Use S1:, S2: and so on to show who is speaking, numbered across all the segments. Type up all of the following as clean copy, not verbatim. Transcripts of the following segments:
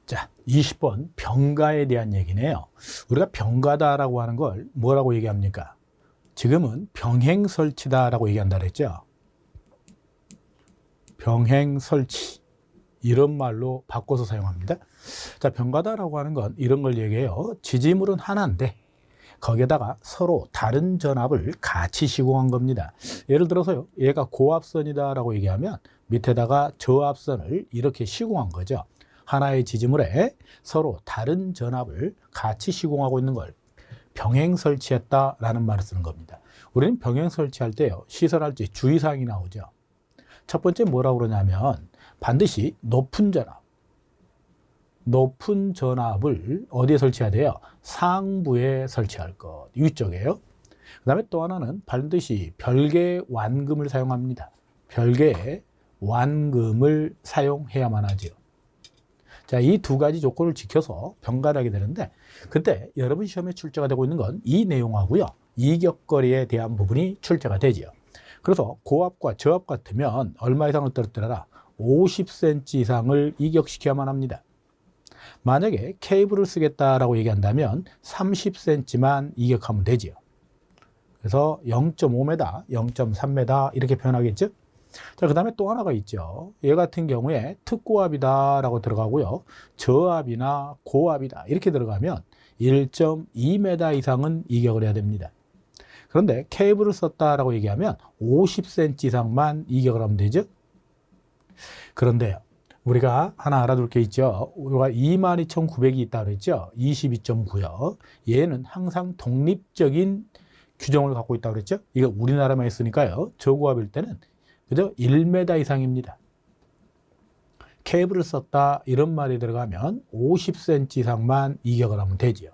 S1: 자, 20번 병가에 대한 얘기네요. 우리가 병가다라고 하는 걸 뭐라고 얘기합니까? 지금은 병행설치다라고 얘기한다 그랬죠. 병행설치, 이런 말로 바꿔서 사용합니다. 자, 병가다라고 하는 건 이런 걸 얘기해요. 지지물은 하나인데 거기에다가 서로 다른 전압을 같이 시공한 겁니다. 예를 들어서요, 얘가 고압선이다라고 얘기하면 밑에다가 저압선을 이렇게 시공한 거죠. 하나의 지지물에 서로 다른 전압을 같이 시공하고 있는 걸 병행 설치했다라는 말을 쓰는 겁니다. 우리는 병행 설치할 때요, 시설할 때 주의사항이 나오죠. 첫 번째 뭐라고 그러냐면 반드시 높은 전압을 어디에 설치해야 돼요? 상부에 설치할 것, 위쪽에요. 그 다음에 또 하나는 반드시 별개의 완금을 사용합니다. 별개의 완금을 사용해야만 하죠. 자, 이 두 가지 조건을 지켜서 병가를 하게 되는데, 그때 여러분 시험에 출제가 되고 있는 건 이 내용하고요, 이격거리에 대한 부분이 출제가 되죠. 그래서 고압과 저압 같으면 얼마 이상을 떨어뜨려라? 50cm 이상을 이격시켜야만 합니다. 만약에 케이블을 쓰겠다라고 얘기한다면 30cm만 이격하면 되지요. 그래서 0.5m, 0.3m 이렇게 표현하겠죠. 자, 그 다음에 또 하나가 있죠. 얘 같은 경우에 특고압이다라고 들어가고요, 저압이나 고압이다 이렇게 들어가면 1.2m 이상은 이격을 해야 됩니다. 그런데 케이블을 썼다라고 얘기하면 50cm 이상만 이격을 하면 되죠. 그런데요, 우리가 하나 알아둘 게 있죠. 우리가 22,900이 있다고 그랬죠. 22.9요. 얘는 항상 독립적인 규정을 갖고 있다고 그랬죠. 이거 우리나라만 있으니까요, 저고압일 때는 그죠? 1m 이상입니다. 케이블을 썼다 이런 말이 들어가면 50cm 이상만 이격을 하면 되지요.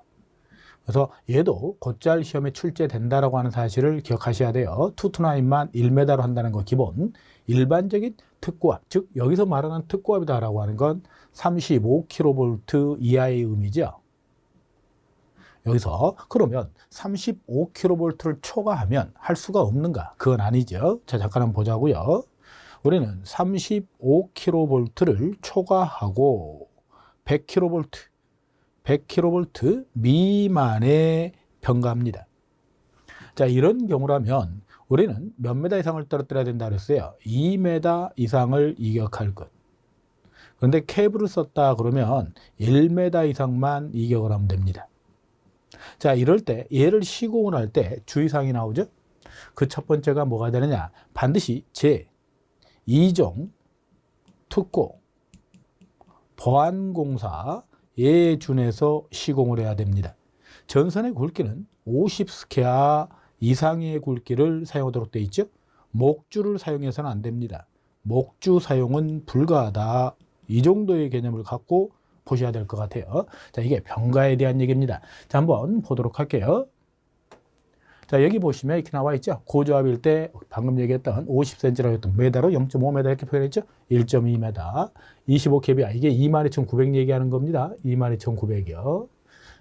S1: 그래서 얘도 곧잘 시험에 출제된다라고 하는 사실을 기억하셔야 돼요. 투투나인만 1m로 한다는 거 기본. 일반적인 특고압, 즉 여기서 말하는 특고압이다라고 하는 건 35kV 이하의 의미죠. 여기서 그러면 35kV를 초과하면 할 수가 없는가? 그건 아니죠. 자, 잠깐 한번 보자고요. 우리는 35kV를 초과하고 100kV 미만의 병가입니다. 자, 이런 경우라면 우리는 몇 m 이상을 떨어뜨려야 된다 그랬어요? 2m 이상을 이격할 것. 그런데 케이블을 썼다 그러면 1m 이상만 이격을 하면 됩니다. 자, 이럴 때 얘를 시공을 할 때 주의사항이 나오죠. 그 첫 번째가 뭐가 되느냐? 반드시 제2종 특고 보안공사에 준해서 시공을 해야 됩니다. 전선의 굵기는 50스퀘어 이상의 굵기를 사용하도록 되어 있죠. 목줄을 사용해서는 안 됩니다. 목줄 사용은 불가하다. 이 정도의 개념을 갖고 보셔야 될 것 같아요. 자, 이게 병가에 대한 얘기입니다. 자, 한번 보도록 할게요. 자, 여기 보시면 이렇게 나와 있죠. 고저압일 때 방금 얘기했던 50cm라고 했던 메다로 0.5m 이렇게 표현했죠. 1.2m, 25kVA. 이게 22,900 얘기하는 겁니다. 22,900이요.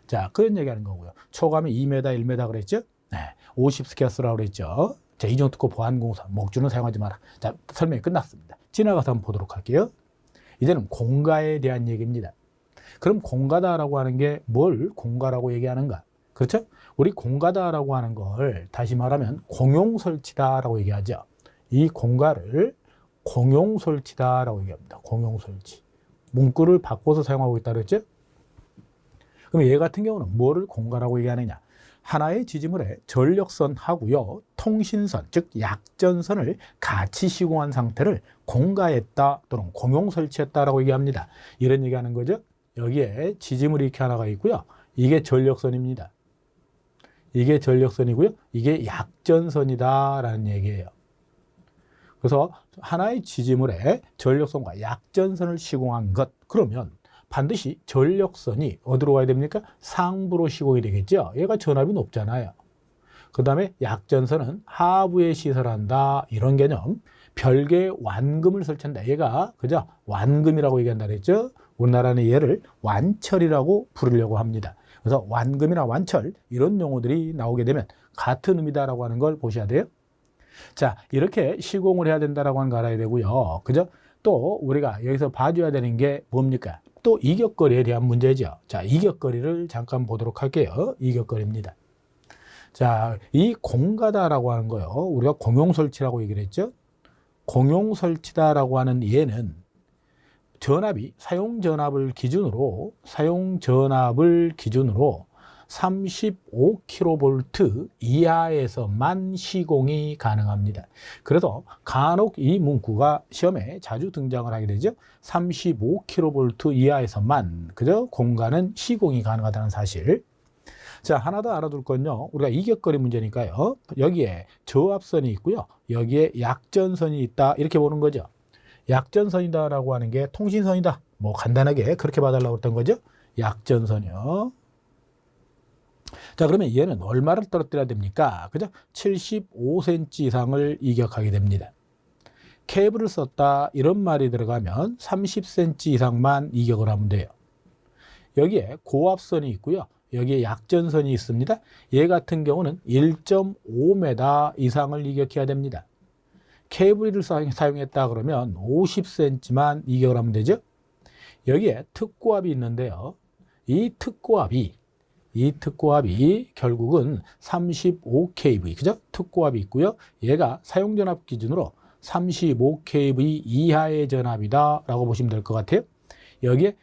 S1: 자, 그런 얘기하는 거고요. 초감이 2m, 1m 그랬죠. 네, 50스퀘어라고 그랬죠. 자, 이종특고 보안공사, 목줄은 사용하지 마라. 자, 설명이 끝났습니다. 지나가서 한번 보도록 할게요. 이제는 공가에 대한 얘기입니다. 그럼 공가다라고 하는 게 뭘 공가라고 얘기하는가? 그렇죠? 우리 공가다라고 하는 걸 다시 말하면 공용설치다라고 얘기하죠. 이 공가를 공용설치다라고 얘기합니다. 공용설치. 문구를 바꿔서 사용하고 있다고 그랬죠? 그럼 얘 같은 경우는 뭐를 공가라고 얘기하느냐? 하나의 지지물에 전력선하고요, 통신선, 즉 약전선을 같이 시공한 상태를 공가했다 또는 공용설치했다라고 얘기합니다. 이런 얘기하는 거죠. 여기에 지지물이 이렇게 하나가 있고요. 이게 전력선입니다. 이게 전력선이고요. 이게 약전선이다라는 얘기예요. 그래서 하나의 지지물에 전력선과 약전선을 시공한 것, 그러면 반드시 전력선이 어디로 가야 됩니까? 상부로 시공이 되겠죠. 얘가 전압이 높잖아요. 그 다음에 약전선은 하부에 시설한다. 이런 개념. 별개의 완금을 설치한다. 얘가 그죠? 완금이라고 얘기한다 그랬죠. 우리나라는 얘를 완철이라고 부르려고 합니다. 그래서 완금이나 완철 이런 용어들이 나오게 되면 같은 의미다라고 하는 걸 보셔야 돼요. 자, 이렇게 시공을 해야 된다라고 하는 거 알아야 되고요. 그죠? 또 우리가 여기서 봐줘야 되는 게 뭡니까? 또 이격거리에 대한 문제죠. 자, 이격거리를 잠깐 보도록 할게요. 이격거리입니다. 자, 이 공가다라고 하는 거요. 우리가 공용설치라고 얘기를 했죠. 공용설치다라고 하는 얘는 전압이 사용전압을 기준으로 35kV 이하에서만 시공이 가능합니다. 그래서 간혹 이 문구가 시험에 자주 등장을 하게 되죠. 35kV 이하에서만 그저 공간은 시공이 가능하다는 사실. 자, 하나 더 알아둘 건요. 우리가 이격거리 문제니까요. 여기에 저압선이 있고요. 여기에 약전선이 있다. 이렇게 보는 거죠. 약전선이다라고 하는 게 통신선이다. 뭐 간단하게 그렇게 봐달라고 했던 거죠. 약전선이요. 자, 그러면 얘는 얼마를 떨어뜨려야 됩니까? 그죠? 75cm 이상을 이격하게 됩니다. 케이블을 썼다 이런 말이 들어가면 30cm 이상만 이격을 하면 돼요. 여기에 고압선이 있고요. 여기에 약전선이 있습니다. 얘 같은 경우는 1.5m 이상을 이격해야 됩니다. 케이블을 사용했다 그러면 50cm만 이격을 하면 되죠. 여기에 특고압이 있는데요. 이 특고압이 결국은 35kV, 그죠? 특고압이 있고요. 얘가 사용전압 기준으로 35kV 이하의 전압이다 라고 보시면 될 것 같아요. 여기에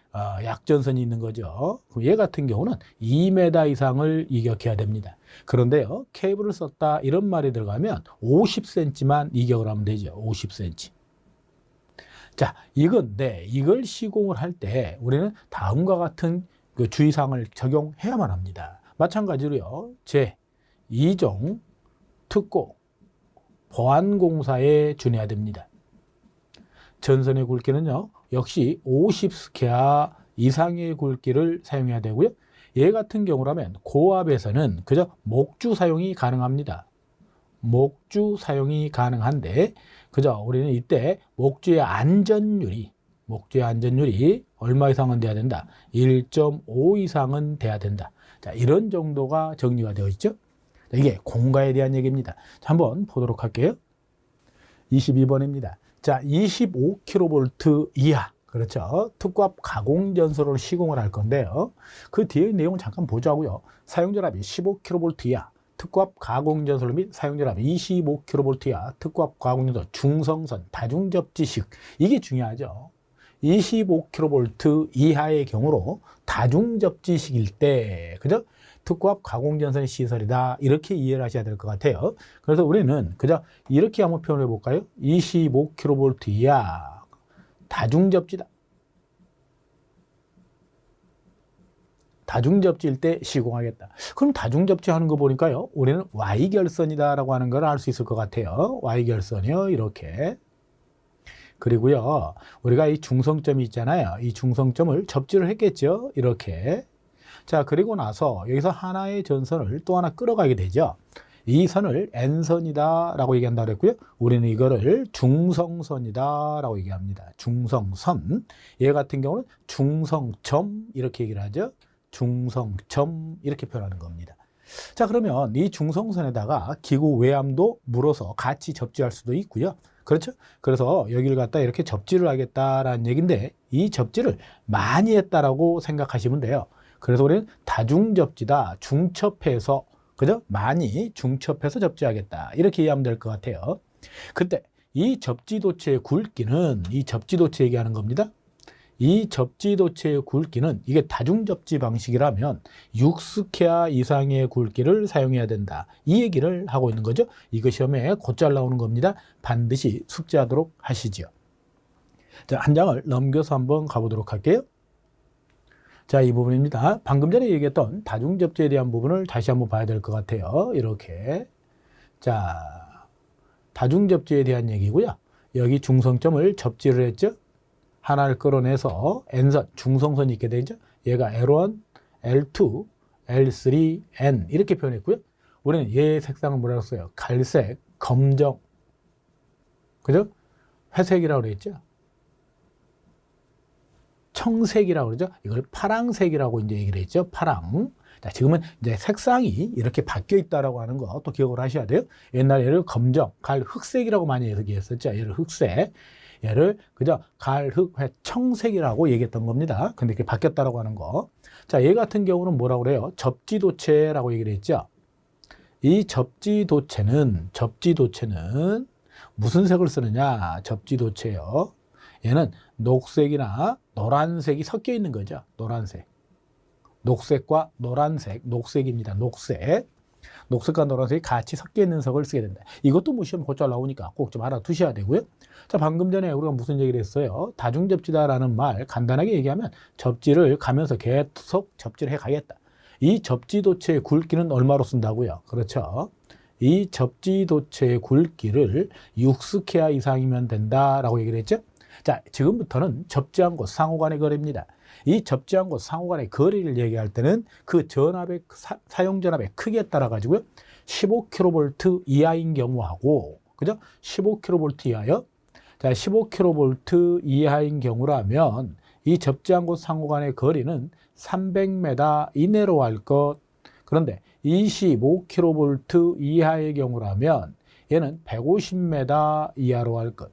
S1: 약전선이 있는 거죠. 얘 같은 경우는 2m 이상을 이격해야 됩니다. 그런데요, 케이블을 썼다 이런 말이 들어가면 50cm만 이격을 하면 되죠. 50cm. 자, 이걸 시공을 할 때 우리는 다음과 같은 그 주의사항을 적용해야만 합니다. 마찬가지로요, 제2종 특고 보안공사에 준해야 됩니다. 전선의 굵기는요, 역시 50스퀘어 이상의 굵기를 사용해야 되고요. 얘 같은 경우라면 고압에서는 그저 목주 사용이 가능합니다. 목주 사용이 가능한데 그저 우리는 이때 목주의 안전율이 얼마 이상은 돼야 된다? 1.5 이상은 돼야 된다. 자, 이런 정도가 정리가 되어 있죠. 이게 공가에 대한 얘기입니다. 자, 한번 보도록 할게요. 22번입니다. 자, 25kV 이하. 그렇죠. 특고압 가공전선으로 시공을 할 건데요. 그 뒤에 내용을 잠깐 보자고요. 사용전압이 15kV 이하. 특고압 가공전선 및 사용전압 25kV 이하. 특고압 가공전선 중성선 다중접지식. 이게 중요하죠. 25kV 이하의 경우로 다중접지식일 때, 그죠? 특고압 가공전선의 시설이다. 이렇게 이해를 하셔야 될 것 같아요. 그래서 우리는 그저 이렇게 한번 표현해 볼까요? 25kV 이하 다중접지다. 다중접지일 때 시공하겠다. 그럼 다중접지 하는 거 보니까요, 우리는 Y결선이다라고 하는 걸 알 수 있을 것 같아요. Y결선이요. 이렇게. 그리고요, 우리가 이 중성점이 있잖아요. 이 중성점을 접지를 했겠죠. 이렇게. 자, 그리고 나서 여기서 하나의 전선을 또 하나 끌어가게 되죠. 이 선을 N선이다 라고 얘기한다고 했고요. 우리는 이거를 중성선이다 라고 얘기합니다. 중성선. 얘 같은 경우는 중성점 이렇게 얘기를 하죠. 중성점 이렇게 표현하는 겁니다. 자, 그러면 이 중성선에다가 기구 외암도 물어서 같이 접지할 수도 있고요. 그렇죠? 그래서 여기를 갖다 이렇게 접지를 하겠다라는 얘기인데 이 접지를 많이 했다라고 생각하시면 돼요. 그래서 우리는 다중접지다. 중첩해서, 그죠? 많이 중첩해서 접지하겠다. 이렇게 이해하면 될 것 같아요. 그때 이 접지도체의 굵기는, 이 접지도체 얘기하는 겁니다. 이 접지도체의 굵기는 이게 다중접지 방식이라면 6스퀘어 이상의 굵기를 사용해야 된다. 이 얘기를 하고 있는 거죠. 이거 시험에 곧잘 나오는 겁니다. 반드시 숙지하도록 하시죠. 자, 한 장을 넘겨서 한번 가보도록 할게요. 자, 이 부분입니다. 방금 전에 얘기했던 다중접지에 대한 부분을 다시 한번 봐야 될 것 같아요. 이렇게. 자, 다중접지에 대한 얘기고요. 여기 중성점을 접지를 했죠. 하나를 끌어내서 N선, 중성선이 있게 되죠. 얘가 L1, L2, L3, N 이렇게 표현했고요. 우리는 얘의 색상을 뭐라고 써요? 갈색, 검정, 그죠? 회색이라고 그랬죠. 청색이라고 그러죠. 이걸 파랑색이라고 이제 얘기를 했죠. 파랑. 자, 지금은 이제 색상이 이렇게 바뀌어 있다라고 하는 거 또 기억을 하셔야 돼요. 옛날에 얘를 검정, 갈, 흑색이라고 많이 얘기했었죠. 얘를 흑색. 얘를 그저 갈, 흑, 회, 청색이라고 얘기했던 겁니다. 근데 이렇게 바뀌었다라고 하는 거. 자, 얘 같은 경우는 뭐라고 그래요? 접지도체라고 얘기를 했죠. 이 접지도체는 무슨 색을 쓰느냐? 접지도체요. 얘는 녹색이나 노란색이 섞여 있는 거죠. 노란색. 녹색과 노란색, 녹색입니다. 녹색. 녹색과 노란색이 같이 섞여 있는 색을 쓰게 된다. 이것도 뭐 시험 곧잘 나오니까 꼭 좀 알아두셔야 되고요. 자, 방금 전에 우리가 무슨 얘기를 했어요? 다중접지다라는 말 간단하게 얘기하면 접지를 가면서 계속 접지를 해 가겠다. 이 접지도체의 굵기는 얼마로 쓴다고요? 그렇죠. 이 접지도체의 굵기를 6스퀘어 이상이면 된다라고 얘기를 했죠. 자, 지금부터는 접지한 곳 상호 간의 거리입니다. 이 접지한 곳 상호 간의 거리를 얘기할 때는 그 전압의 사용 전압의 크기에 따라 가지고요. 15kV 이하인 경우하고 그죠? 15kV 이하요. 자, 15kV 이하인 경우라면 이 접지한 곳 상호 간의 거리는 300m 이내로 할 것. 그런데 25kV 이하의 경우라면 얘는 150m 이하로 할 것.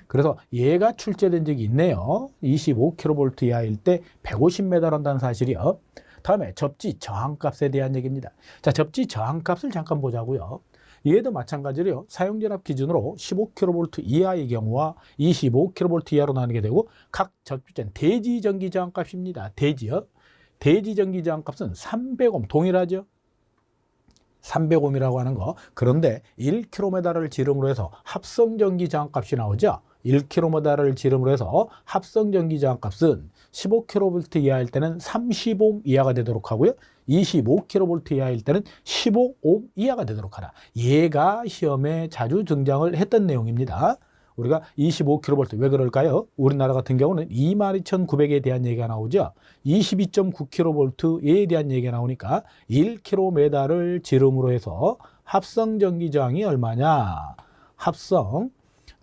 S1: 그래서 얘가 출제된 적이 있네요. 25kV 이하일 때 150m란다는 사실이요. 다음에 접지 저항값에 대한 얘기입니다. 자, 접지 저항값을 잠깐 보자고요. 얘도 마찬가지로요. 사용전압 기준으로 15kV 이하의 경우와 25kV 이하로 나누게 되고 각 접지점 대지 전기 저항값입니다. 대지요. 대지 전기 저항값은 300옴 동일하죠. 300옴이라고 하는 거. 그런데 1km를 지름으로 해서 합성 전기 저항값이 나오죠. 1km를 지름으로 해서 합성 전기 저항값은 15kV 이하일 때는 30옴 이하가 되도록 하고요. 25kV 이하일 때는 15옴 이하가 되도록 하라. 얘가 시험에 자주 등장을 했던 내용입니다. 우리가 25kV 왜 그럴까요? 우리나라 같은 경우는 22,900에 대한 얘기가 나오죠. 22.9kV에 대한 얘기가 나오니까 1km를 지름으로 해서 합성 전기 저항이 얼마냐? 합성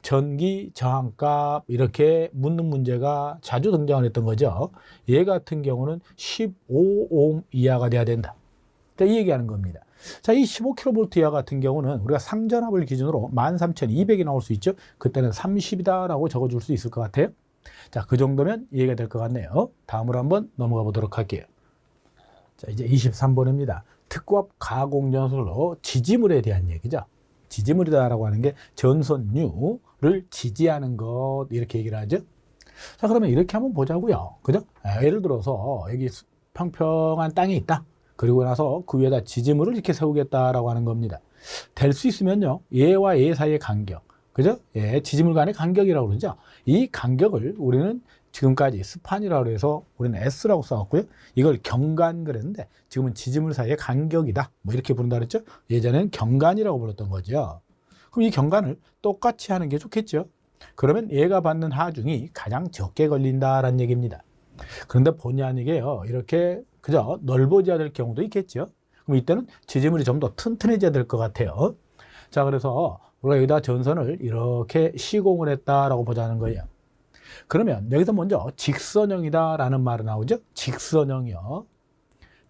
S1: 전기 저항값 이렇게 묻는 문제가 자주 등장을 했던 거죠. 얘 같은 경우는 15옴 이하가 돼야 된다. 자, 이 얘기하는 겁니다. 자, 이 15kV 이하 같은 경우는 우리가 상전압을 기준으로 13,200이 나올 수 있죠. 그때는 30이다라고 적어줄 수 있을 것 같아요. 자, 그 정도면 이해가 될 것 같네요. 다음으로 한번 넘어가 보도록 할게요. 자, 이제 23번입니다. 특고압 가공전술로 지지물에 대한 얘기죠. 지지물이다라고 하는 게 전선류를 지지하는 것 이렇게 얘기를 하죠. 자, 그러면 이렇게 한번 보자고요. 그죠? 예를 들어서 여기 평평한 땅이 있다. 그리고 나서 그 위에다 지지물을 이렇게 세우겠다라고 하는 겁니다. 될 수 있으면요. 얘와 얘 사이의 간격. 그죠? 예, 지지물 간의 간격이라고 그러죠. 이 간격을 우리는 지금까지 스판이라고 해서 우리는 S라고 써왔고요. 이걸 경간 그랬는데 지금은 지지물 사이의 간격이다. 뭐 이렇게 부른다 그랬죠. 예전에는 경간이라고 불렀던 거죠. 그럼 이 경간을 똑같이 하는 게 좋겠죠. 그러면 얘가 받는 하중이 가장 적게 걸린다라는 얘기입니다. 그런데 본의 아니게요. 이렇게 그저 넓어져야 될 경우도 있겠죠. 그럼 이때는 지지물이 좀 더 튼튼해져야 될 것 같아요. 자, 그래서 우리가 여기다 전선을 이렇게 시공을 했다라고 보자는 거예요. 그러면 여기서 먼저 직선형이다라는 말이 나오죠. 직선형이요.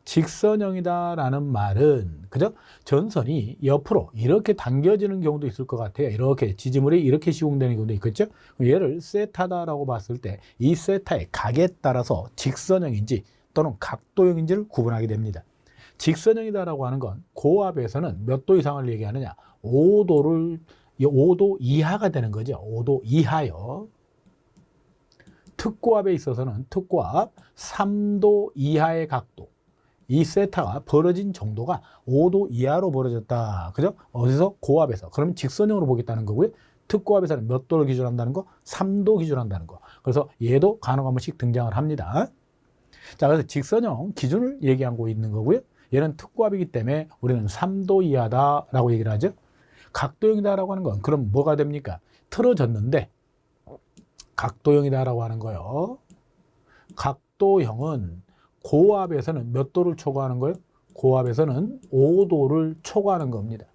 S1: 직선형이다라는 말은 그죠? 전선이 옆으로 이렇게 당겨지는 경우도 있을 것 같아요. 이렇게 지지물이 이렇게 시공되는 경우도 있겠죠. 얘를 세타다라고 봤을 때 이 세타의 각에 따라서 직선형인지 또는 각도형인지를 구분하게 됩니다. 직선형이다라고 하는 건 고압에서는 몇 도 이상을 얘기하느냐? 5도 이하가 되는 거죠. 5도 이하요. 특고압에 있어서는 특고압 3도 이하의 각도. 이 세타가 벌어진 정도가 5도 이하로 벌어졌다. 그죠? 어디서? 고압에서. 그러면 직선형으로 보겠다는 거고요. 특고압에서는 몇 도를 기준한다는 거? 3도 기준한다는 거. 그래서 얘도 간혹 한 번씩 등장을 합니다. 자, 그래서 직선형 기준을 얘기하고 있는 거고요. 얘는 특고압이기 때문에 우리는 3도 이하다라고 얘기를 하죠. 각도형이다라고 하는 건 그럼 뭐가 됩니까? 틀어졌는데 각도형이다라고 하는 거요. 각도형은 고압에서는 몇 도를 초과하는 거예요? 고압에서는 5도를 초과하는 겁니다.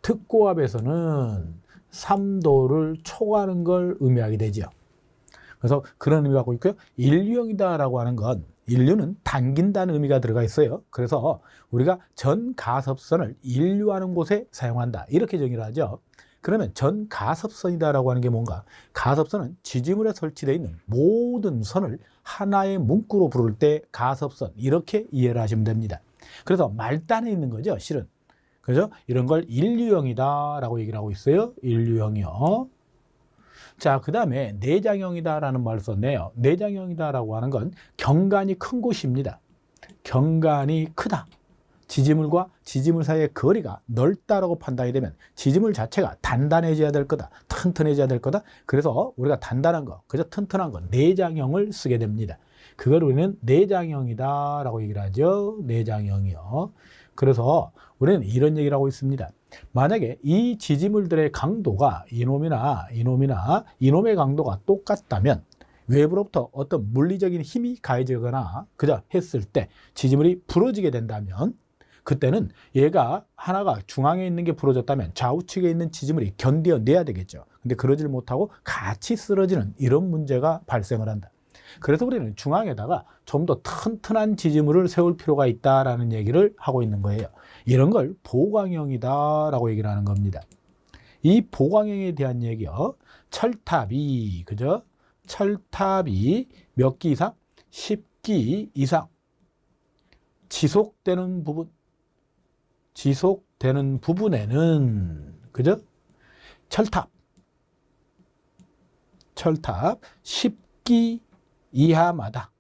S1: 특고압에서는 3도를 초과하는 걸 의미하게 되죠. 그래서 그런 의미가 갖고 있고요. 인류형이다라고 하는 건 인류는 당긴다는 의미가 들어가 있어요. 그래서 우리가 전가섭선을 인류하는 곳에 사용한다. 이렇게 정의를 하죠. 그러면 전가섭선이다라고 하는 게 뭔가? 가섭선은 지지물에 설치되어 있는 모든 선을 하나의 문구로 부를 때 가섭선, 이렇게 이해를 하시면 됩니다. 그래서 말단에 있는 거죠, 실은. 그죠? 이런 걸 인류형이다라고 얘기를 하고 있어요. 인류형이요. 자, 그 다음에 내장형이다라는 말을 썼네요. 내장형이다라고 하는 건 경관이 큰 곳입니다. 경관이 크다. 지지물과 지지물 사이의 거리가 넓다라고 판단이 되면 지지물 자체가 단단해져야 될 거다. 튼튼해져야 될 거다. 그래서 우리가 단단한 거, 그저 튼튼한 거, 내장형을 쓰게 됩니다. 그걸 우리는 내장형이다라고 얘기를 하죠. 내장형이요. 그래서 우리는 이런 얘기를 하고 있습니다. 만약에 이 지지물들의 강도가 이놈의 강도가 똑같다면 외부로부터 어떤 물리적인 힘이 가해지거나 그저 했을 때 지지물이 부러지게 된다면 그때는 얘가 하나가 중앙에 있는 게 부러졌다면 좌우측에 있는 지지물이 견뎌내야 되겠죠. 근데 그러질 못하고 같이 쓰러지는 이런 문제가 발생을 한다. 그래서 우리는 중앙에다가 좀 더 튼튼한 지지물을 세울 필요가 있다라는 얘기를 하고 있는 거예요. 이런 걸 보강형이다라고 얘기를 하는 겁니다. 이 보강형에 대한 얘기요. 철탑이, 그죠? 철탑이 몇 기 이상? 10기 이상 지속되는 부분에는, 그죠? 철탑 10기 이하마다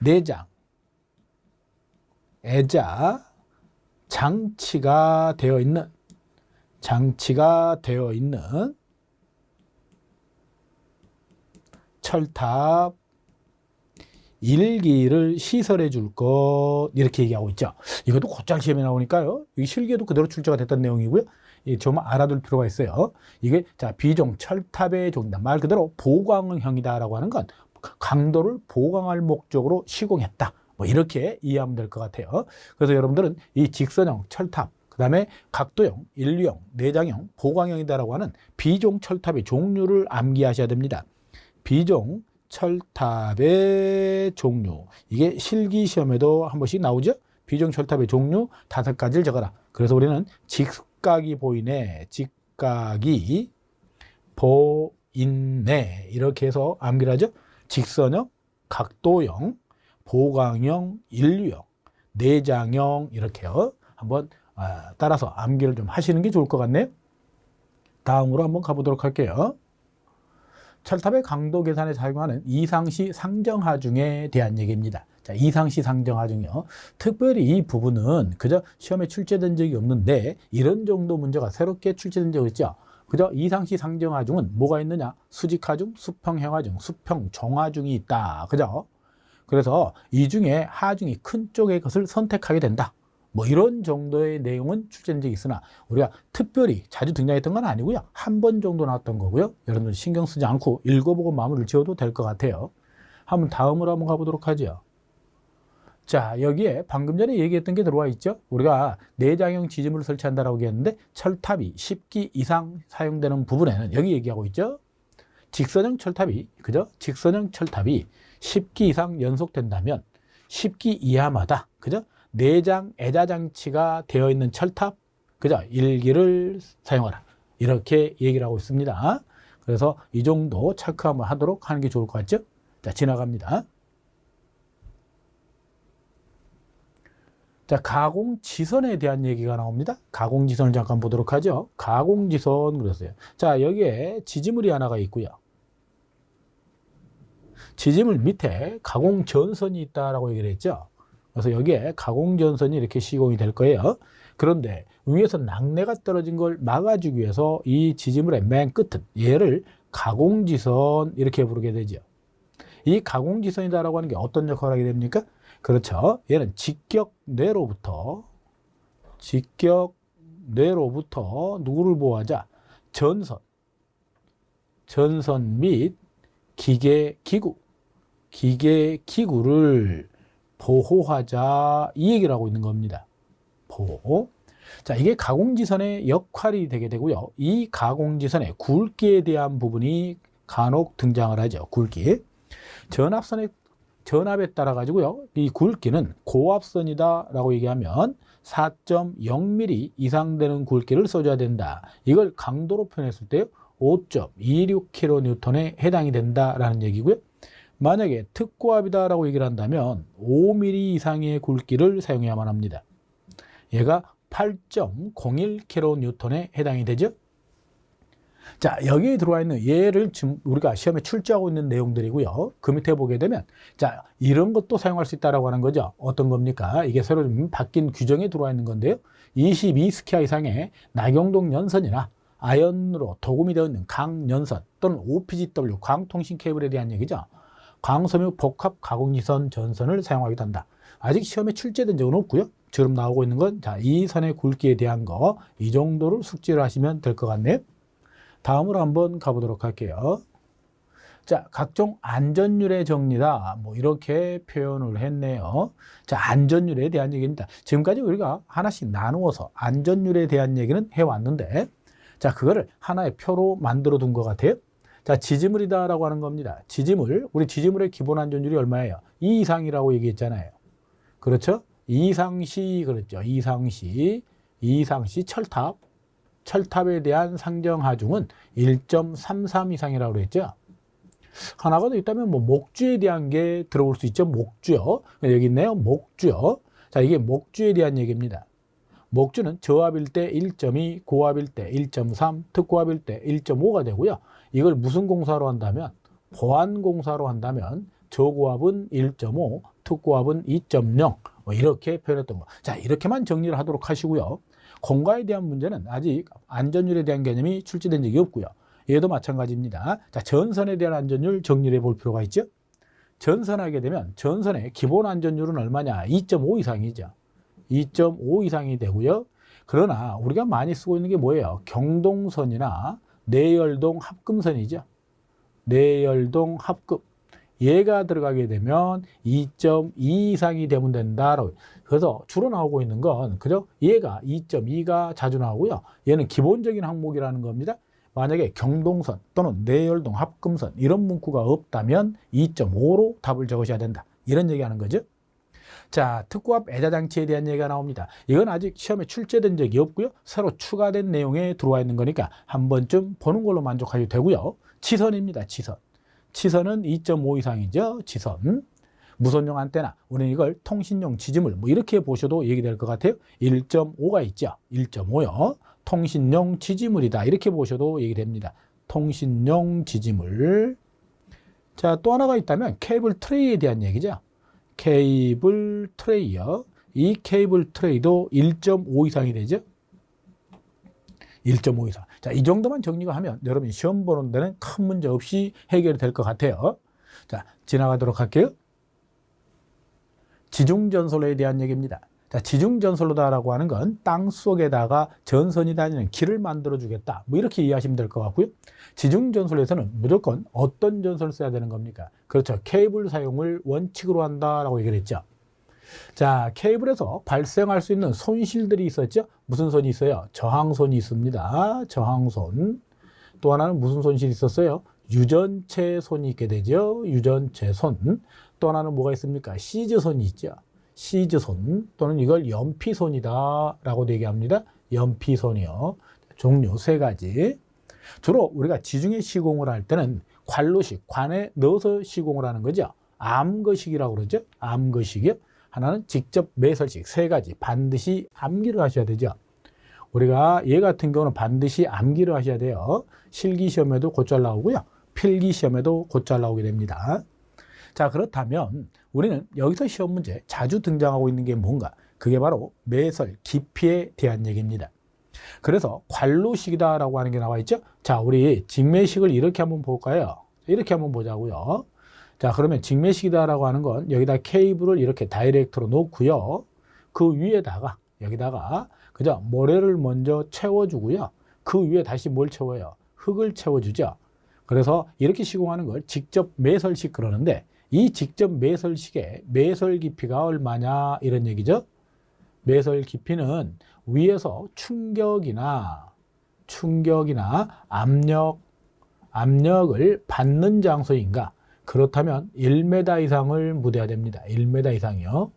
S1: 내장, 애자, 장치가 되어 있는 철탑 1기를 시설해 줄 것, 이렇게 얘기하고 있죠. 이것도 곧잘 시험에 나오니까요. 이 실기에도 그대로 출제가 됐던 내용이고요. 좀 알아둘 필요가 있어요. 이게 자 비종 철탑의 종이다. 말 그대로 보강형이다라고 하는 건 강도를 보강할 목적으로 시공했다. 뭐 이렇게 이해하면 될 것 같아요. 그래서 여러분들은 이 직선형 철탑, 그 다음에 각도형, 인류형, 내장형, 보강형이다라고 하는 비종 철탑의 종류를 암기하셔야 됩니다. 비종 철탑의 종류. 이게 실기 시험에도 한 번씩 나오죠. 비종 철탑의 종류 5가지를 적어라. 그래서 우리는 직각이 보이네, 직각이 보이네, 이렇게 해서 암기를 하죠. 직선형, 각도형, 보강형, 인류형, 내장형, 이렇게요. 한번 따라서 암기를 좀 하시는 게 좋을 것 같네요. 다음으로 한번 가보도록 할게요. 철탑의 강도 계산에 사용하는 이상시 상정하중에 대한 얘기입니다. 자, 이상시 상정하중이요. 특별히 이 부분은 그저 시험에 출제된 적이 없는데 이런 정도 문제가 새롭게 출제된 적이 있죠. 그저 이상시 상정하중은 뭐가 있느냐? 수직하중, 수평형하중, 수평종하중이 있다. 그죠? 그래서 이 중에 하중이 큰 쪽의 것을 선택하게 된다. 뭐 이런 정도의 내용은 출제된 적이 있으나 우리가 특별히 자주 등장했던 건 아니고요. 한 번 정도 나왔던 거고요. 여러분들 신경 쓰지 않고 읽어보고 마무리를 지어도 될 것 같아요. 한번 다음으로 한번 가보도록 하죠. 자, 여기에 방금 전에 얘기했던 게 들어와 있죠. 우리가 내장형 지지물을 설치한다라고 얘기했는데 철탑이 10기 이상 사용되는 부분에는 여기 얘기하고 있죠. 직선형 철탑이, 그죠? 직선형 철탑이 10기 이상 연속된다면 10기 이하마다, 그죠? 내장 애자 장치가 되어 있는 철탑, 그죠? 1기를 사용하라. 이렇게 얘기를 하고 있습니다. 그래서 이 정도 체크 한번 하도록 하는 게 좋을 것 같죠? 자, 지나갑니다. 자, 가공지선에 대한 얘기가 나옵니다. 가공지선을 잠깐 보도록 하죠. 가공지선 그랬어요. 자, 여기에 지지물이 하나가 있고요. 지지물 밑에 가공전선이 있다라고 얘기를 했죠. 그래서 여기에 가공전선이 이렇게 시공이 될 거예요. 그런데 위에서 낙뢰가 떨어진 걸 막아주기 위해서 이 지지물의 맨 끝은 얘를 가공지선 이렇게 부르게 되죠. 이 가공지선이다라고 하는 게 어떤 역할을 하게 됩니까? 그렇죠. 얘는 직격뇌로부터 누구를 보호하자? 전선 및 기계기구를 보호하자, 이 얘기를 하고 있는 겁니다. 보호. 자, 이게 가공지선의 역할이 되게 되고요. 이 가공지선의 굵기에 대한 부분이 간혹 등장을 하죠. 굵기. 전압에 따라 가지고요. 이 굵기는 고압선이다라고 얘기하면 4.0mm 이상 되는 굵기를 써줘야 된다. 이걸 강도로 표현했을 때 5.26kN에 해당이 된다라는 얘기고요. 만약에 특고압이다라고 얘기를 한다면 5mm 이상의 굵기를 사용해야만 합니다. 얘가 8.01kN에 해당이 되죠. 자, 여기에 들어와 있는 얘를 지금 우리가 시험에 출제하고 있는 내용들이고요. 그 밑에 보게 되면 자, 이런 것도 사용할 수 있다라고 하는 거죠. 어떤 겁니까? 이게 새로 좀 바뀐 규정에 들어와 있는 건데요. 22스키아 이상의 나경동 연선이나 아연으로 도금이 되어 있는 강연선 또는 OPGW 광통신 케이블에 대한 얘기죠. 광섬유 복합 가공지선 전선을 사용하기도 한다. 아직 시험에 출제된 적은 없고요. 지금 나오고 있는 건 자, 이 선의 굵기에 대한 거 이 정도를 숙지를 하시면 될 것 같네요. 다음으로 한번 가보도록 할게요. 자, 각종 안전율의 정리다. 뭐 이렇게 표현을 했네요. 자, 안전율에 대한 얘기입니다. 지금까지 우리가 하나씩 나누어서 안전율에 대한 얘기는 해왔는데 자, 그거를 하나의 표로 만들어 둔 것 같아요. 자, 지지물이다라고 하는 겁니다. 지지물, 우리 지지물의 기본 안전율이 얼마예요? 2 이상이라고 얘기했잖아요. 그렇죠? 이상시, 그렇죠. 이상시 철탑에 대한 상정 하중은 1.33 이상이라고 그랬죠. 하나가 더 있다면 뭐 목주에 대한 게 들어올 수 있죠. 목주요. 여기 있네요. 목주요. 자, 이게 목주에 대한 얘기입니다. 목주는 저압일 때 1.2, 고압일 때 1.3, 특고압일 때 1.5가 되고요. 이걸 무슨 공사로 한다면 보안 공사로 한다면 저고압은 1.5, 특고압은 2.0 뭐 이렇게 표현했던 거. 자, 이렇게만 정리를 하도록 하시고요. 공과에 대한 문제는 아직 안전율에 대한 개념이 출제된 적이 없고요. 얘도 마찬가지입니다. 자, 전선에 대한 안전율 정리해 볼 필요가 있죠. 전선하게 되면 전선의 기본 안전율은 얼마냐? 2.5 이상이죠. 2.5 이상이 되고요. 그러나 우리가 많이 쓰고 있는 게 뭐예요? 경동선이나 내열동 합금선이죠. 내열동 합금. 얘가 들어가게 되면 2.2 이상이 되면 된다라고. 그래서 주로 나오고 있는 건 그죠? 얘가 2.2가 자주 나오고요. 얘는 기본적인 항목이라는 겁니다. 만약에 경동선 또는 내열동 합금선 이런 문구가 없다면 2.5로 답을 적으셔야 된다. 이런 얘기하는 거죠. 자, 특고압 애자장치에 대한 얘기가 나옵니다. 이건 아직 시험에 출제된 적이 없고요. 새로 추가된 내용에 들어와 있는 거니까 한 번쯤 보는 걸로 만족하셔도 되고요. 치선입니다. 치선은 2.5 이상이죠. 치선. 무선용 안테나. 우리는 이걸 통신용 지지물 뭐 이렇게 보셔도 얘기될 것 같아요. 1.5가 있죠. 1.5요. 통신용 지지물이다. 이렇게 보셔도 얘기됩니다. 통신용 지지물. 자, 또 하나가 있다면 케이블 트레이에 대한 얘기죠. 케이블 트레이요. 이 케이블 트레이도 1.5 이상이 되죠. 1.5 이상. 자, 이 정도만 정리가 하면 여러분이 시험 보는 데는 큰 문제 없이 해결이 될 것 같아요. 자, 지나가도록 할게요. 지중전선로에 대한 얘기입니다. 자, 지중전선로다라고 하는 건 땅 속에다가 전선이 다니는 길을 만들어 주겠다. 뭐 이렇게 이해하시면 될 것 같고요. 지중전선로에서는 무조건 어떤 전선을 써야 되는 겁니까? 그렇죠. 케이블 사용을 원칙으로 한다라고 얘기를 했죠. 자, 케이블에서 발생할 수 있는 손실들이 있었죠. 무슨 손이 있어요? 저항손이 있습니다. 저항손. 또 하나는 무슨 손실이 있었어요? 유전체 손이 있게 되죠. 유전체 손. 또 하나는 뭐가 있습니까? 시즈손이 있죠. 시즈손 또는 이걸 연피손이다 라고도 얘기합니다. 연피손이요. 종류 3가지. 주로 우리가 지중해 시공을 할 때는 관로식, 관에 넣어서 시공을 하는 거죠. 암거식이라고 그러죠. 암거식이요. 하나는 직접 매설식. 3가지 반드시 암기를 하셔야 되죠. 우리가 얘 같은 경우는 반드시 암기를 하셔야 돼요. 실기시험에도 곧잘 나오고요. 필기시험에도 곧잘 나오게 됩니다. 자, 그렇다면 우리는 여기서 시험 문제 자주 등장하고 있는 게 뭔가? 그게 바로 매설 깊이에 대한 얘기입니다. 그래서 관로식이다라고 하는 게 나와 있죠. 자, 우리 직매식을 이렇게 한번 볼까요? 이렇게 한번 보자고요. 자, 그러면 직매식이다라고 하는 건 여기다 케이블을 이렇게 다이렉트로 놓고요. 그 위에다가 여기다가 그죠? 모래를 먼저 채워주고요. 그 위에 다시 뭘 채워요? 흙을 채워주죠. 그래서 이렇게 시공하는 걸 직접 매설식 그러는데 이 직접 매설식의 매설 깊이가 얼마냐 이런 얘기죠. 매설 깊이는 위에서 충격이나 압력을 받는 장소인가? 그렇다면 1m 이상을 묻어야 됩니다. 1m 이상이요.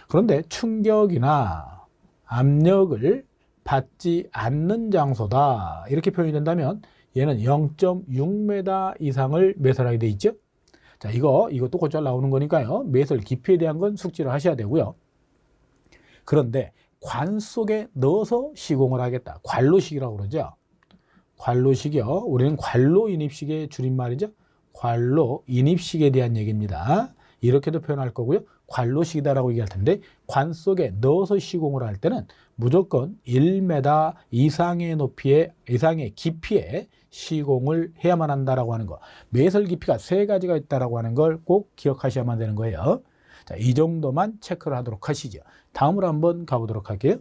S1: 그런데 충격이나 압력을 받지 않는 장소다. 이렇게 표현이 된다면 얘는 0.6m 이상을 매설하게 돼 있죠. 자, 이것도 곧잘 나오는 거니까요. 매설 깊이에 대한 건 숙지를 하셔야 되고요. 그런데 관 속에 넣어서 시공을 하겠다. 관로식이라고 그러죠. 관로식이요. 우리는 관로 인입식의 줄임말이죠. 관로 인입식에 대한 얘기입니다. 이렇게도 표현할 거고요. 관로식이다라고 얘기할 텐데 관 속에 넣어서 시공을 할 때는 무조건 1m 이상의 이상의 깊이에 시공을 해야만 한다라고 하는 거. 매설 깊이가 3가지가 있다라고 하는 걸 꼭 기억하셔야만 되는 거예요. 자, 이 정도만 체크를 하도록 하시죠. 다음으로 한번 가보도록 할게요.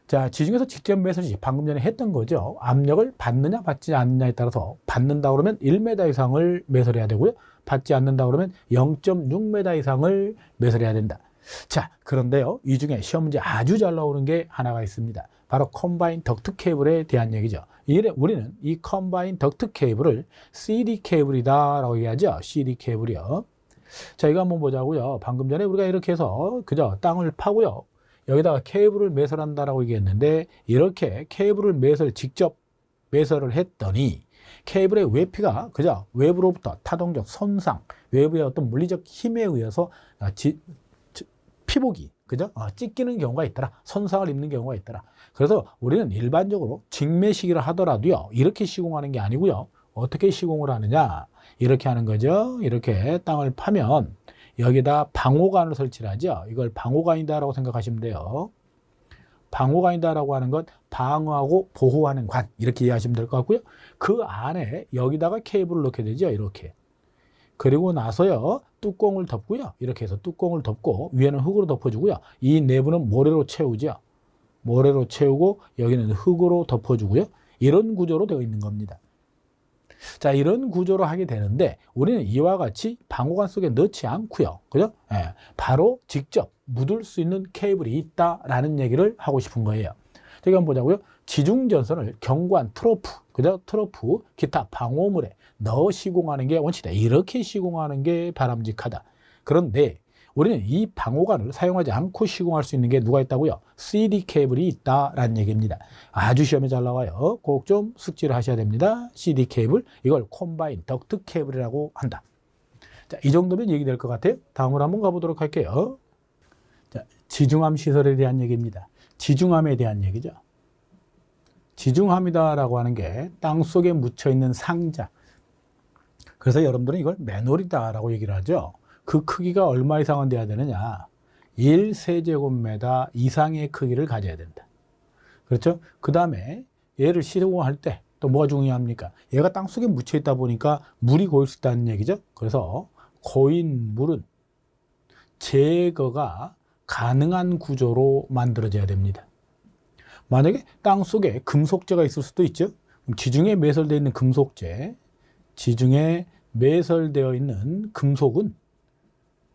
S1: 자, 지중에서 직접 매설시 방금 전에 했던 거죠. 압력을 받느냐 받지 않느냐에 따라서 받는다 그러면 1m 이상을 매설해야 되고요. 받지 않는다 그러면 0.6m 이상을 매설해야 된다. 자, 그런데요. 이 중에 시험 문제 아주 잘 나오는 게 하나가 있습니다. 바로 컴바인 덕트 케이블에 대한 얘기죠. 우리는 이 컴바인 덕트 케이블을 CD 케이블이다라고 얘기하죠. CD 케이블이요. 자, 이거 한번 보자고요. 방금 전에 우리가 이렇게 해서 그죠? 땅을 파고요. 여기다가 케이블을 매설한다라고 얘기했는데 이렇게 케이블을 직접 매설을 했더니 케이블의 외피가 그죠? 외부로부터 타동적 손상, 외부의 어떤 물리적 힘에 의해서 피복이 그죠? 찢기는 경우가 있더라. 손상을 입는 경우가 있더라. 그래서 우리는 일반적으로 직매시기를 하더라도요. 이렇게 시공하는 게 아니고요. 어떻게 시공을 하느냐? 이렇게 하는 거죠. 이렇게 땅을 파면 여기다 방호관을 설치를 하죠. 이걸 방호관이다라고 생각하시면 돼요. 방호관이다라고 하는 건 방어하고 보호하는 관 이렇게 이해하시면 될 것 같고요. 그 안에 여기다가 케이블을 넣게 되죠. 이렇게. 그리고 나서요. 뚜껑을 덮고요. 이렇게 해서 뚜껑을 덮고 위에는 흙으로 덮어주고요. 이 내부는 모래로 채우죠. 모래로 채우고 여기는 흙으로 덮어주고요. 이런 구조로 되어 있는 겁니다. 자, 이런 구조로 하게 되는데 우리는 이와 같이 방호관 속에 넣지 않고요. 그죠? 예, 바로 직접 묻을 수 있는 케이블이 있다라는 얘기를 하고 싶은 거예요. 저기 한번 보자고요. 지중전선을 경관, 트로프, 그죠? 트로프, 기타 방호물에 넣어 시공하는 게 원칙이다. 이렇게 시공하는 게 바람직하다. 그런데 우리는 이 방호관을 사용하지 않고 시공할 수 있는 게 누가 있다고요? CD 케이블이 있다라는 얘기입니다. 아주 시험에 잘 나와요. 꼭 좀 숙지를 하셔야 됩니다. CD 케이블, 이걸 컴바인 덕트 케이블이라고 한다. 자, 이 정도면 얘기될 것 같아요. 다음으로 한번 가보도록 할게요. 자, 지중함 시설에 대한 얘기입니다. 지중함에 대한 얘기죠. 지중함이다라고 하는 게 땅속에 묻혀있는 상자. 그래서 여러분들은 이걸 맨홀이다라고 얘기를 하죠. 그 크기가 얼마 이상은 돼야 되느냐? 1세제곱미터 이상의 크기를 가져야 된다. 그렇죠? 그 다음에 얘를 시공할 때 또 뭐가 중요합니까? 얘가 땅속에 묻혀 있다 보니까 물이 고일 수 있다는 얘기죠. 그래서 고인 물은 제거가 가능한 구조로 만들어져야 됩니다. 만약에 땅속에 금속재가 있을 수도 있죠. 지중해 매설되어 있는 금속재, 지중해 매설되어 있는 금속은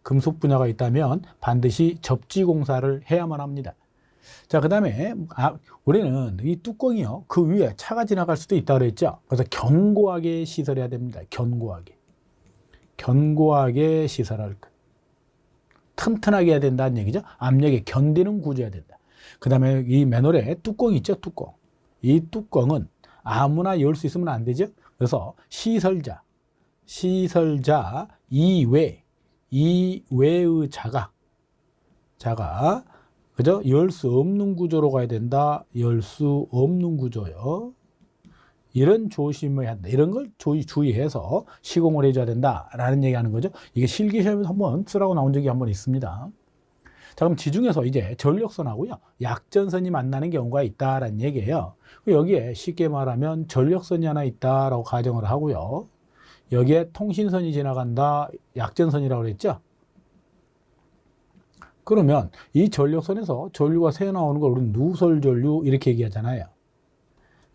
S1: 금속 분야가 있다면 반드시 접지 공사를 해야만 합니다. 자, 그 다음에 우리는 이 뚜껑이요. 그 위에 차가 지나갈 수도 있다고 그랬죠. 그래서 견고하게 시설해야 됩니다. 견고하게 시설할 것. 튼튼하게 해야 된다는 얘기죠. 압력에 견디는 구조여야 된다. 그 다음에 이 맨홀에 뚜껑이 있죠. 뚜껑. 이 뚜껑은 아무나 열 수 있으면 안 되죠. 그래서 시설자 이외의 자가 그죠? 열 수 없는 구조로 가야 된다. 열 수 없는 구조요. 이런 조심을 한다. 이런 걸 주의해서 시공을 해줘야 된다라는 얘기하는 거죠. 이게 실기시험에서 한번 쓰라고 나온 적이 한번 있습니다. 자, 그럼 지중에서 이제 전력선하고요, 약전선이 만나는 경우가 있다라는 얘기예요. 여기에 쉽게 말하면 전력선이 하나 있다라고 가정을 하고요. 여기에 통신선이 지나간다, 약전선이라고 그랬죠. 그러면 이 전력선에서 전류가 새어나오는 걸 우리는 누설전류 이렇게 얘기하잖아요.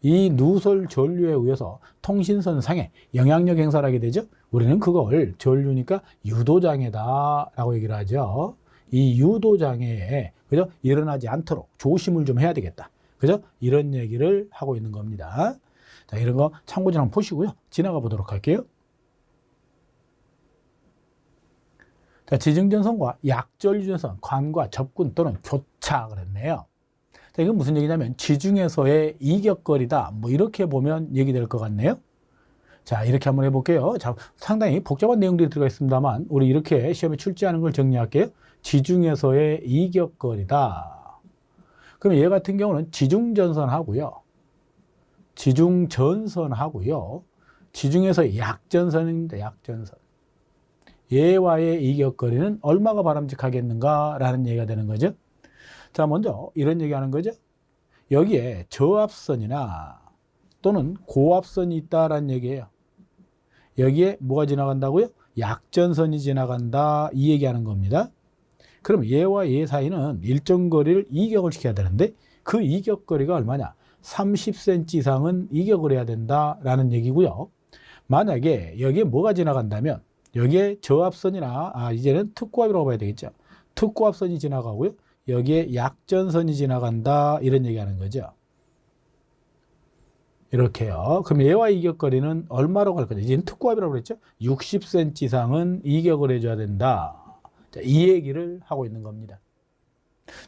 S1: 이 누설전류에 의해서 통신선 상에 영향력 행사를 하게 되죠. 우리는 그걸 전류니까 유도장애다라고 얘기를 하죠. 이 유도장애에 그죠? 일어나지 않도록 조심을 좀 해야 되겠다. 그죠? 이런 얘기를 하고 있는 겁니다. 자, 이런 거 참고좀 한번 보시고요. 지나가 보도록 할게요. 자, 지중전선과 약전류전선, 관과 접근 또는 교차 그랬네요. 자, 이건 무슨 얘기냐면 지중에서의 이격거리다. 뭐 이렇게 보면 얘기될 것 같네요. 자, 이렇게 한번 해볼게요. 자, 상당히 복잡한 내용들이 들어가 있습니다만 우리 이렇게 시험에 출제하는 걸 정리할게요. 지중에서의 이격거리다. 그럼 얘 같은 경우는 지중전선하고요. 지중전선하고요. 지중에서의 약전선입니다. 약전선. 얘와의 이격거리는 얼마가 바람직하겠는가라는 얘기가 되는 거죠. 자, 먼저 이런 얘기하는 거죠. 여기에 저압선이나 또는 고압선이 있다라는 얘기예요. 여기에 뭐가 지나간다고요? 약전선이 지나간다 이 얘기하는 겁니다. 그럼 얘와 얘 사이는 일정 거리를 이격을 시켜야 되는데 그 이격거리가 얼마냐? 30cm 이상은 이격을 해야 된다라는 얘기고요. 만약에 여기에 뭐가 지나간다면 여기에 저압선이나 이제는 특고압이라고 봐야 되겠죠. 특고압선이 지나가고요. 여기에 약전선이 지나간다 이런 얘기하는 거죠. 이렇게요. 그럼 얘와 이격거리는 얼마로 갈 거냐? 이제는 특고압이라고 그랬죠. 60cm 이상은 이격을 해줘야 된다. 자, 이 얘기를 하고 있는 겁니다.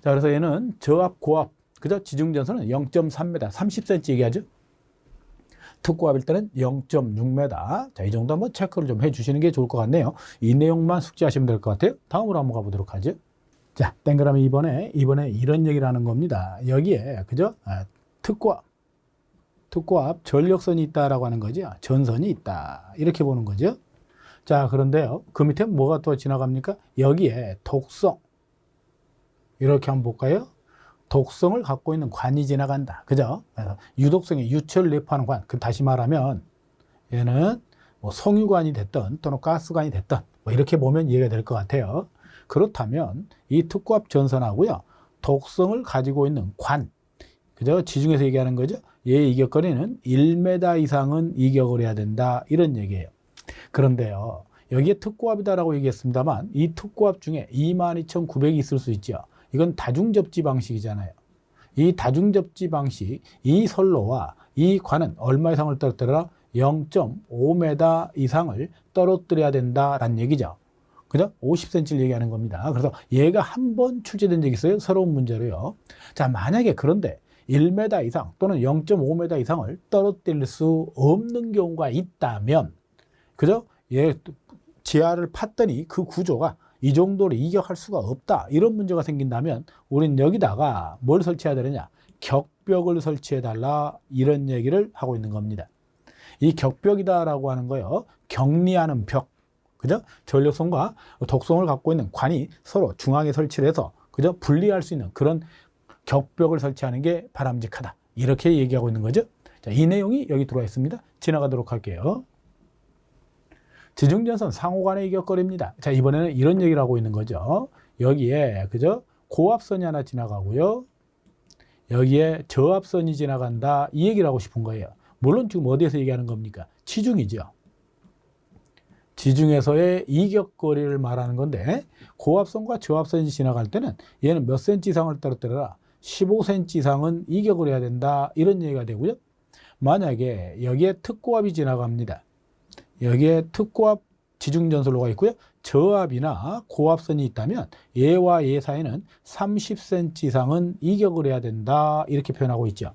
S1: 자, 그래서 얘는 저압, 고압, 그죠? 지중전선은 0.3m, 30cm 얘기하죠. 특고압일 때는 0.6m. 자, 이 정도 한번 체크를 좀 해주시는 게 좋을 것 같네요. 이 내용만 숙지하시면 될 것 같아요. 다음으로 한번 가보도록 하죠. 자, 땡그라미 이번에 이런 얘기를 하는 겁니다. 여기에, 그죠? 특고압, 전력선이 있다라고 하는 거죠. 전선이 있다. 이렇게 보는 거죠. 자, 그런데요. 그 밑에 뭐가 또 지나갑니까? 여기에 독성. 이렇게 한번 볼까요? 독성을 갖고 있는 관이 지나간다. 그죠? 유독성의 유철을 내포하는 관. 다시 말하면 얘는 뭐 송유관이 됐든 또는 가스관이 됐든 뭐 이렇게 보면 이해가 될 것 같아요. 그렇다면 이 특고압 전선하고요. 독성을 가지고 있는 관. 그죠? 지중에서 얘기하는 거죠. 얘의 이격거리는 1m 이상은 이격을 해야 된다. 이런 얘기예요. 그런데요. 여기에 특고압이다라고 얘기했습니다만 이 특고압 중에 22,900이 있을 수 있죠. 이건 다중접지 방식이잖아요. 이 다중접지 방식, 이 선로와 이 관은 얼마 이상을 떨어뜨려라? 0.5m 이상을 떨어뜨려야 된다라는 얘기죠. 그죠? 50cm를 얘기하는 겁니다. 그래서 얘가 한 번 출제된 적이 있어요. 새로운 문제로요. 자, 만약에 그런데 1m 이상 또는 0.5m 이상을 떨어뜨릴 수 없는 경우가 있다면, 그죠? 얘 지하를 팠더니 그 구조가 이 정도로 이격할 수가 없다. 이런 문제가 생긴다면 우리는 여기다가 뭘 설치해야 되느냐? 격벽을 설치해 달라. 이런 얘기를 하고 있는 겁니다. 이 격벽이다라고 하는 거요. 격리하는 벽. 그죠? 전력선과 독성을 갖고 있는 관이 서로 중앙에 설치를 해서 그죠? 분리할 수 있는 그런 격벽을 설치하는 게 바람직하다. 이렇게 얘기하고 있는 거죠. 자, 이 내용이 여기 들어와 있습니다. 지나가도록 할게요. 지중전선 상호간의 이격거리입니다. 자, 이번에는 이런 얘기를 하고 있는 거죠. 여기에 그죠? 고압선이 하나 지나가고요. 여기에 저압선이 지나간다. 이 얘기를 하고 싶은 거예요. 물론 지금 어디에서 얘기하는 겁니까? 지중이죠. 지중에서의 이격거리를 말하는 건데 고압선과 저압선이 지나갈 때는 얘는 몇 cm 이상을 떨어뜨려라. 15cm 이상은 이격을 해야 된다. 이런 얘기가 되고요. 만약에 여기에 특고압이 지나갑니다. 여기에 특고압 지중전선로가 있고요. 저압이나 고압선이 있다면 얘와 얘 사이는 30cm 이상은 이격을 해야 된다. 이렇게 표현하고 있죠.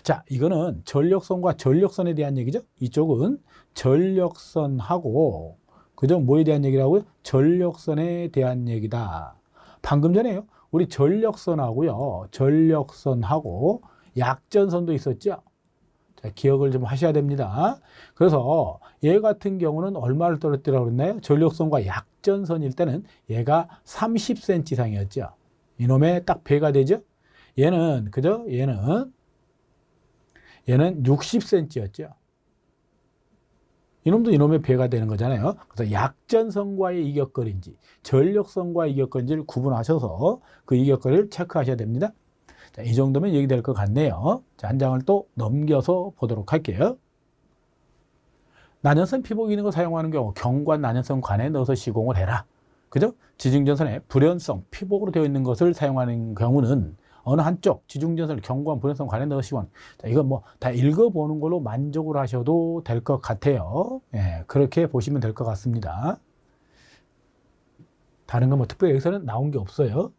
S1: 자, 이거는 전력선과 전력선에 대한 얘기죠. 이쪽은 전력선하고 그죠? 뭐에 대한 얘기라고요? 전력선에 대한 얘기다. 방금 전에요. 우리 전력선하고요. 전력선하고 약전선도 있었죠. 자, 기억을 좀 하셔야 됩니다. 그래서 얘 같은 경우는 얼마를 떨어뜨리라고 그랬나요? 전력선과 약전선일 때는 얘가 30cm 이상이었죠. 이놈의 딱 배가 되죠. 얘는 그죠? 얘는 60cm였죠. 이놈도 이놈의 배가 되는 거잖아요. 그래서 약전선과의 이격거리인지 전력선과의 이격거리인지를 구분하셔서 그 이격거리를 체크하셔야 됩니다. 자, 이 정도면 얘기될 것 같네요. 자, 한 장을 또 넘겨서 보도록 할게요. 난연선 피복 기능을 사용하는 경우 경관 난연선 관에 넣어서 시공을 해라. 그죠? 지중전선에 불연성 피복으로 되어 있는 것을 사용하는 경우는 어느 한쪽 지중전선을 경고한 불연성 관련된 시원. 자, 이건 뭐 다 읽어보는 걸로 만족을 하셔도 될 것 같아요. 예, 그렇게 보시면 될 것 같습니다. 다른 건 뭐 특별히 여기서는 나온 게 없어요.